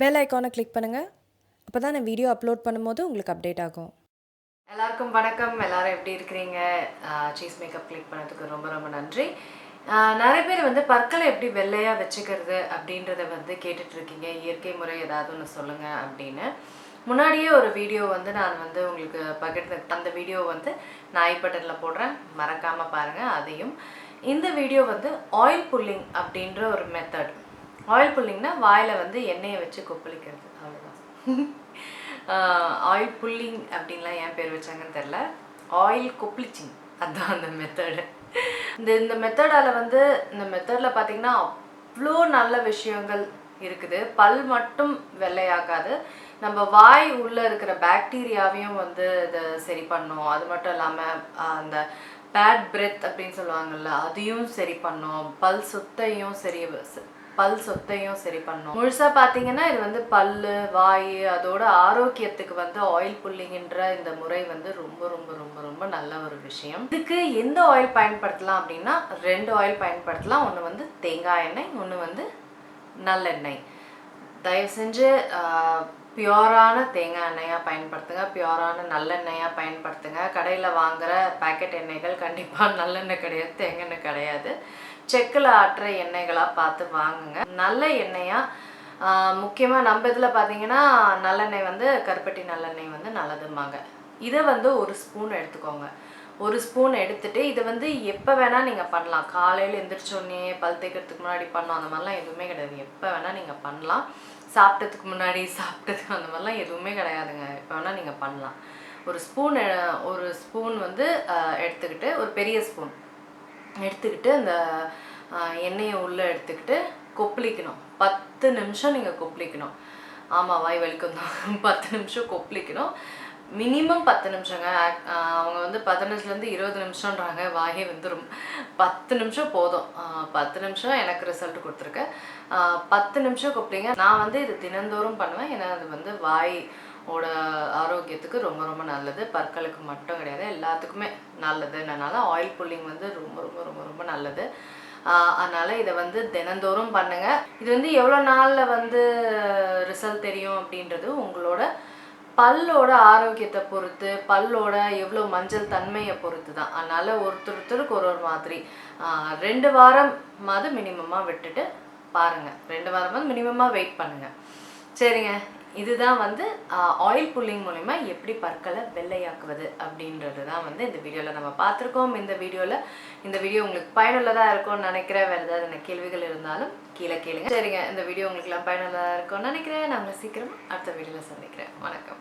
Bell ஐக்கானை click பண்ணுங்கள். அப்போ தான் நான் வீடியோ அப்லோட் பண்ணும்போது உங்களுக்கு அப்டேட் ஆகும். எல்லாருக்கும் வணக்கம். எல்லாரும் எப்படி இருக்கிறீங்க? சீஸ் மேக்கப் கிளிக் பண்ணதுக்கு ரொம்ப ரொம்ப நன்றி. நிறைய பேர் வந்து பற்களை எப்படி வெள்ளையாக வச்சுக்கிறது அப்படின்றத வந்து கேட்டுட்ருக்கீங்க. இயற்கை முறை ஏதாவது ஒன்று சொல்லுங்கள் அப்படின்னு. முன்னாடியே ஒரு வீடியோ வந்து நான் வந்து உங்களுக்கு பகிர்ந்து அந்த வீடியோ வந்து நான் ஐ பட்டனில் போடுறேன், மறக்காமல் பாருங்கள் அதையும். இந்த வீடியோ வந்து ஆயில் புல்லிங் அப்படின்ற ஒரு மெத்தட். ஆயில் புல்லிங்னா வாயில் வந்து எண்ணெயை வச்சு கொப்பளிக்கிறது, அவ்வளோதான். ஆயில் புல்லிங் அப்படின்லாம் ஏன் பேர் வச்சாங்கன்னு தெரில. ஆயில் கொப்பளிச்சிங் அதுதான் அந்த மெத்தடு. இந்த மெத்தடால் வந்து இந்த மெத்தடில் பார்த்திங்கன்னா அவ்வளோ நல்ல விஷயங்கள் இருக்குது. பல் மட்டும் வெள்ளையாகாது, நம்ம வாய் உள்ளே இருக்கிற பாக்டீரியாவையும் வந்து இதை சரி பண்ணும். அது மட்டும் இல்லாமல் அந்த பேட் பிரெத் அப்படின்னு சொல்லுவாங்கள்ல, அதையும் சரி பண்ணும். பல் சொத்தையும் சரி பண்ணும். முழுசாக பார்த்தீங்கன்னா இது வந்து பல், வாய், அதோட ஆரோக்கியத்துக்கு வந்து ஆயில் புல்லிங்கிற இந்த முறை வந்து ரொம்ப ரொம்ப ரொம்ப ரொம்ப நல்ல ஒரு விஷயம். இதுக்கு எந்த ஆயில் பயன்படுத்தலாம் அப்படின்னா 2 ஆயில் பயன்படுத்தலாம். ஒன்று வந்து தேங்காய் எண்ணெய், ஒன்று வந்து நல்லெண்ணெய். தயவு செஞ்சு பியூரான தேங்காய் எண்ணெயாக பயன்படுத்துங்க, பியூரான நல்லெண்ணெயாக பயன்படுத்துங்க. கடையில் வாங்குகிற பேக்கெட் எண்ணெய்கள் கண்டிப்பாக நல்லெண்ணெய் கிடையாது, தேங்காய் எண்ணெய் கிடையாது. செக்கில் ஆட்டுற எண்ணெய்களாக பார்த்து வாங்குங்க. நல்ல எண்ணெயாக முக்கியமாக நம்ம இதில் பார்த்தீங்கன்னா நல்லெண்ணெய் வந்து கருப்பட்டி நல்லெண்ணெய் வந்து நல்லதுமாங்க. இதை வந்து 1 ஸ்பூன் எடுத்துக்கோங்க. 1 ஸ்பூன் எடுத்துகிட்டு இதை வந்து எப்போ வேணால் நீங்கள் பண்ணலாம். காலையில் எந்திரிச்சோடனே பல் தேய்க்கிறதுக்கு முன்னாடி பண்ணோம் அந்த மாதிரிலாம் எதுவுமே கிடையாது. எப்போ வேணால் நீங்கள் பண்ணலாம். சாப்பிட்டதுக்கு முன்னாடி, சாப்பிட்டதுக்கு அந்த மாதிரிலாம் எதுவுமே கிடையாதுங்க. எப்போ வேணால் நீங்கள் பண்ணலாம். 1 ஸ்பூன் வந்து எடுத்துக்கிட்டு, ஒரு பெரிய ஸ்பூன் எடுத்துக்கிட்டு அந்த எண்ணெயை உள்ளே எடுத்துக்கிட்டு கொப்பளிக்கணும். 10 நிமிஷம் நீங்கள் கொப்பளிக்கணும். ஆமாம், வாய் வலிக்கும் தான். 10 நிமிஷம் கொப்பளிக்கணும். மினிமம் 10 நிமிஷங்க. அவங்க வந்து 15லேருந்து 20 நிமிஷம்ன்றாங்க. வாயே வந்துடும். 10 நிமிஷம் போதும். 10 நிமிஷம் எனக்கு ரிசல்ட் கொடுத்துருக்கேன். 10 நிமிஷம் கொப்பளிங்க. நான் வந்து இது தினந்தோறும் பண்ணுவேன். ஏன்னா அது வந்து வாயோட ஆரோக்கியத்துக்கு ரொம்ப ரொம்ப நல்லது. பற்களுக்கு மட்டும் கிடையாது, எல்லாத்துக்குமே நல்லதுனால ஆயில் புல்லிங் வந்து ரொம்ப ரொம்ப ரொம்ப ரொம்ப நல்லது. அதனால் இதை வந்து தினந்தோறும் பண்ணுங்கள். இது வந்து எவ்வளோ நாளில் வந்து ரிசல்ட் தெரியும் அப்படின்றது உங்களோட பல்லோட ஆரோக்கியத்தை பொறுத்து, பல்லோட எவ்வளோ மஞ்சள் தன்மையை பொறுத்து தான். அதனால் ஒருத்தருக்கு ஒரு மாதிரி 2 வாரமாவது மினிமமாக விட்டுட்டு பாருங்கள். 2 வாரமாவது மினிமமாக வெயிட் பண்ணுங்கள். சரிங்க, இதுதான் வந்து ஆயில் புல்லிங் மூலிமா எப்படி பற்களை வெள்ளையாக்குவது அப்படின்றது தான் வந்து இந்த வீடியோவில் நம்ம பார்த்துருக்கோம். இந்த வீடியோ உங்களுக்கு பயனுள்ளதாக இருக்கும்னு நினைக்கிறேன். வேறு ஏதாவது எனக்கு கேள்விகள் இருந்தாலும் கீழே கேளுங்க. சரிங்க, இந்த வீடியோ உங்களுக்குலாம் பயனுள்ளதாக இருக்கும்னு நினைக்கிறேன். நான் உங்களை சீக்கிரமாக அடுத்த வீடியோவில் சந்திக்கிறேன். வணக்கம்.